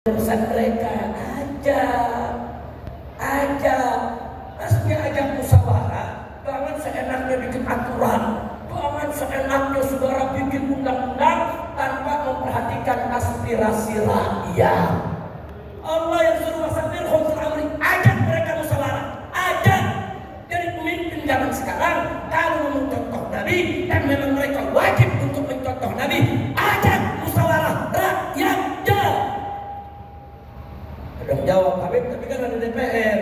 urusan mereka. Ajak maksudnya ajak musyawarah. Jangan seenaknya bikin aturan, jangan seenaknya saudara bikin undang-undang tanpa memperhatikan aspirasi rakyat. Allah yang suruh wasabir khulful amri, ajak mereka musyawarah, ajak. Jadi pemimpin zaman sekarang kalau mencontoh Nabi dan memang mereka wajib untuk mencontoh Nabi, ajak musyawarah rakyatnya. Ada jawab Habib, tapi kan ada DPR.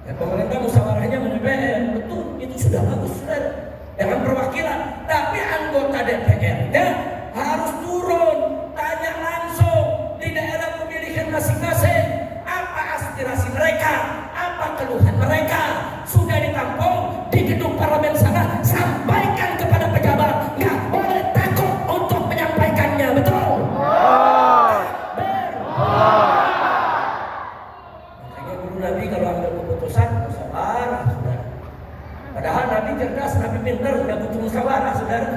Ya, pemerintah musyawarahnya sama DPR, betul, itu sudah bagus, saudara. Dengan perwakilan, tapi anggota DPR-nya harus turun, tanya langsung di daerah pemilihan masing-masing, apa aspirasi mereka, apa keluhan mereka, sudah ditampung di gedung parlemen sana, sampaikan kepada pejabat, nggak boleh takut untuk menyampaikannya, betul? Makanya dulu Nabi kalau ambil keputusan musyawarah, saudara. Padahal Nabi cerdas, Nabi pintar, nggak butuh musyawarah, saudara.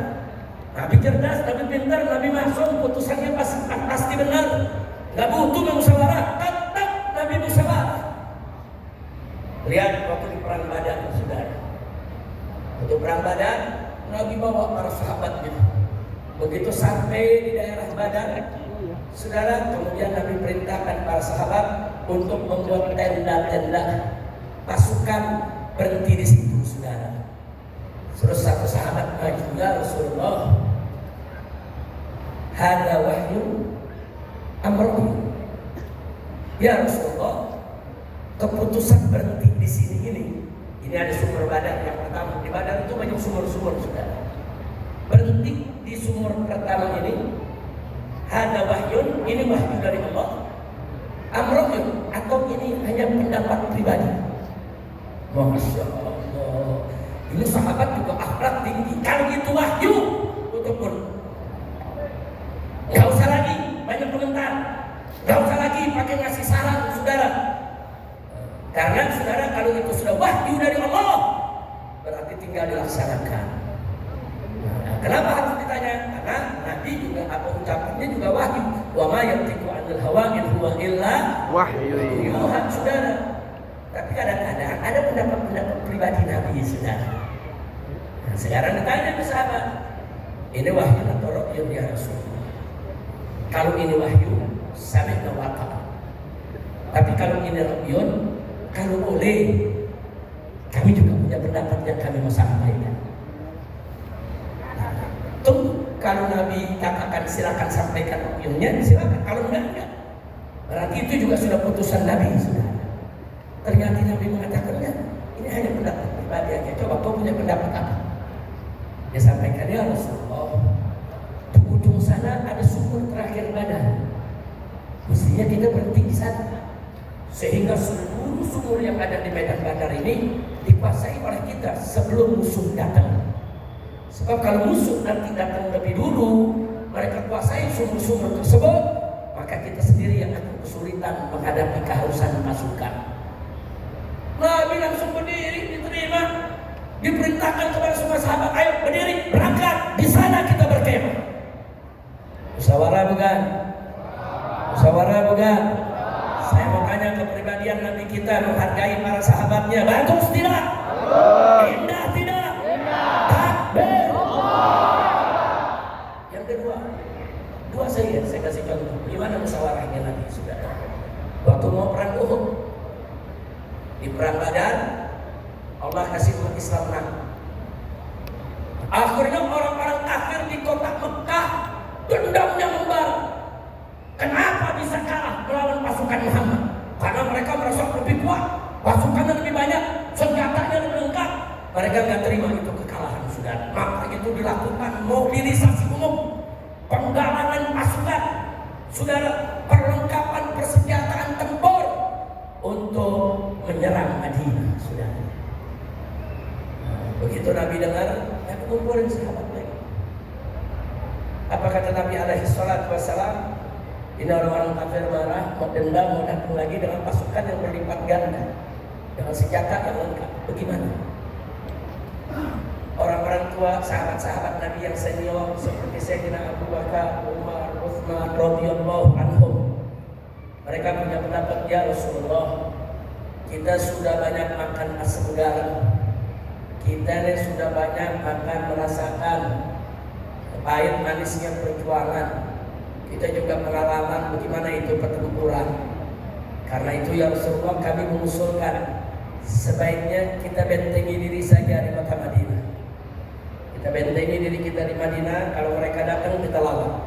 Nabi cerdas, Nabi pintar, Nabi masuk, putusannya pasti benar, nggak butuh musyawarah, tetap Nabi musyawarah. Lihat waktu di perang Badar, saudara. Waktu perang Badar, Nabi bawa para sahabatnya. Begitu sampai di daerah Badar, saudara, kemudian Nabi perintahkan para sahabat untuk membuat tenda-tenda, pasukan berhenti di situ, saudara. Terus satu sahabat maju, ya Rasulullah, hada wahyu amrun. Ya Rasulullah, keputusan berhenti di sini ini ada sumur Badar yang pertama. Di Badar itu banyak sumur-sumur, saudara. Berhenti di sumur pertama ini, hada wahyun, ini wahyu dari Allah, amrun, atau ini hanya pendapat pribadi. Masya Allah, ini sahabat juga akhlak tinggi. Kalau itu wahyu, betul-betul nggak usah lagi banyak komentar, nggak usah lagi pakai ngasih saran, saudara. Karena saudara, kalau itu sudah wahyu dari Allah, berarti tinggal dilaksanakan. Nah, kenapa harus ditanya? Karena Nabi juga apa ucapannya juga wahyu. Wa ma yantiqu 'anil hawa in huwa illa wahyu yuha, saudara. Tapi kadang-kadang ada pendapat-pendapat pribadi Nabi, saudara. Nah, sekarang ditanya ke sahabat, ini wahyu atau rakyun ya Rasulullah? Kalau ini wahyu, sami'na wa ata'na. Tapi kalau ini rakyun, kalau boleh, kami juga punya pendapat yang kami mau sampaikan. Nah, tunggu, kalau Nabi katakan silakan sampaikan rakyunnya, silakan. Kalau enggak. Berarti itu juga sudah putusan Nabi, saudara. Ternyata Nabi mengatakannya, ini hanya pendapat pribadi aja. Coba kau punya pendapat apa? Dia sampaikan, ya Rasulullah, di ujung sana ada sumur terakhir Badar. Mestinya kita berhenti di sana, sehingga seluruh sumur yang ada di medan Badar ini dikuasai oleh kita sebelum musuh datang. Sebab kalau musuh nanti datang lebih dulu, mereka kuasai sumur-sumur tersebut, maka kita sendiri yang akan kesulitan menghadapi kehausan pasukan. Nabi langsung berdiri, diterima, diperintahkan kepada semua sahabat, ayo berdiri, berangkat, di sana kita berkemah. Musyawarah bukan? Musyawarah bukan? Saya mau tanya kepribadian Nabi kita menghargai para sahabatnya, bagus tidak? Indah tidak? Takbir. Yang kedua, dua saya kasih contoh. Gimana musyawarahnya Nabi, saudara? Waktu mau perang Uhud, di perang Badar, Allah kasih umat Islam menang. Akhirnya orang-orang kafir di kota Mekah dendamnya membara. Kenapa bisa kalah melawan pasukan Muhammad? Karena mereka merasa lebih kuat, pasukannya lebih banyak, senjatanya lebih lengkap. Mereka nggak terima itu kekalahan, saudara. Maka itu dilakukan mobilisasi umum, penggalangan pasukan, saudara, perlengkapan persenjataan tempur untuk menyerang Madinah, saudara. Begitu Nabi dengar, Nabi kumpulin sahabat lagi. Apa kata Nabi alaihi salatu wassalam? Ini orang-orang kafir marah, mau dendam, mau datang lagi dengan pasukan yang berlipat ganda, dengan senjata yang lengkap. Bagaimana? Orang-orang tua, sahabat-sahabat Nabi yang senior seperti Sayyidina Abu Bakar, Umar, Utsman radhiyallahu anhum, Mereka punya pendapat, ya Rasulullah, kita sudah banyak makan asam garam, kita ini sudah banyak makan merasakan pahit manisnya perjuangan, kita juga pengalaman bagaimana itu pertempuran. Karena itu ya Rasulullah, kami mengusulkan sebaiknya kita bentengi diri saja di kota Madinah. Kita bentengi diri kita di Madinah, kalau mereka datang kita lawan.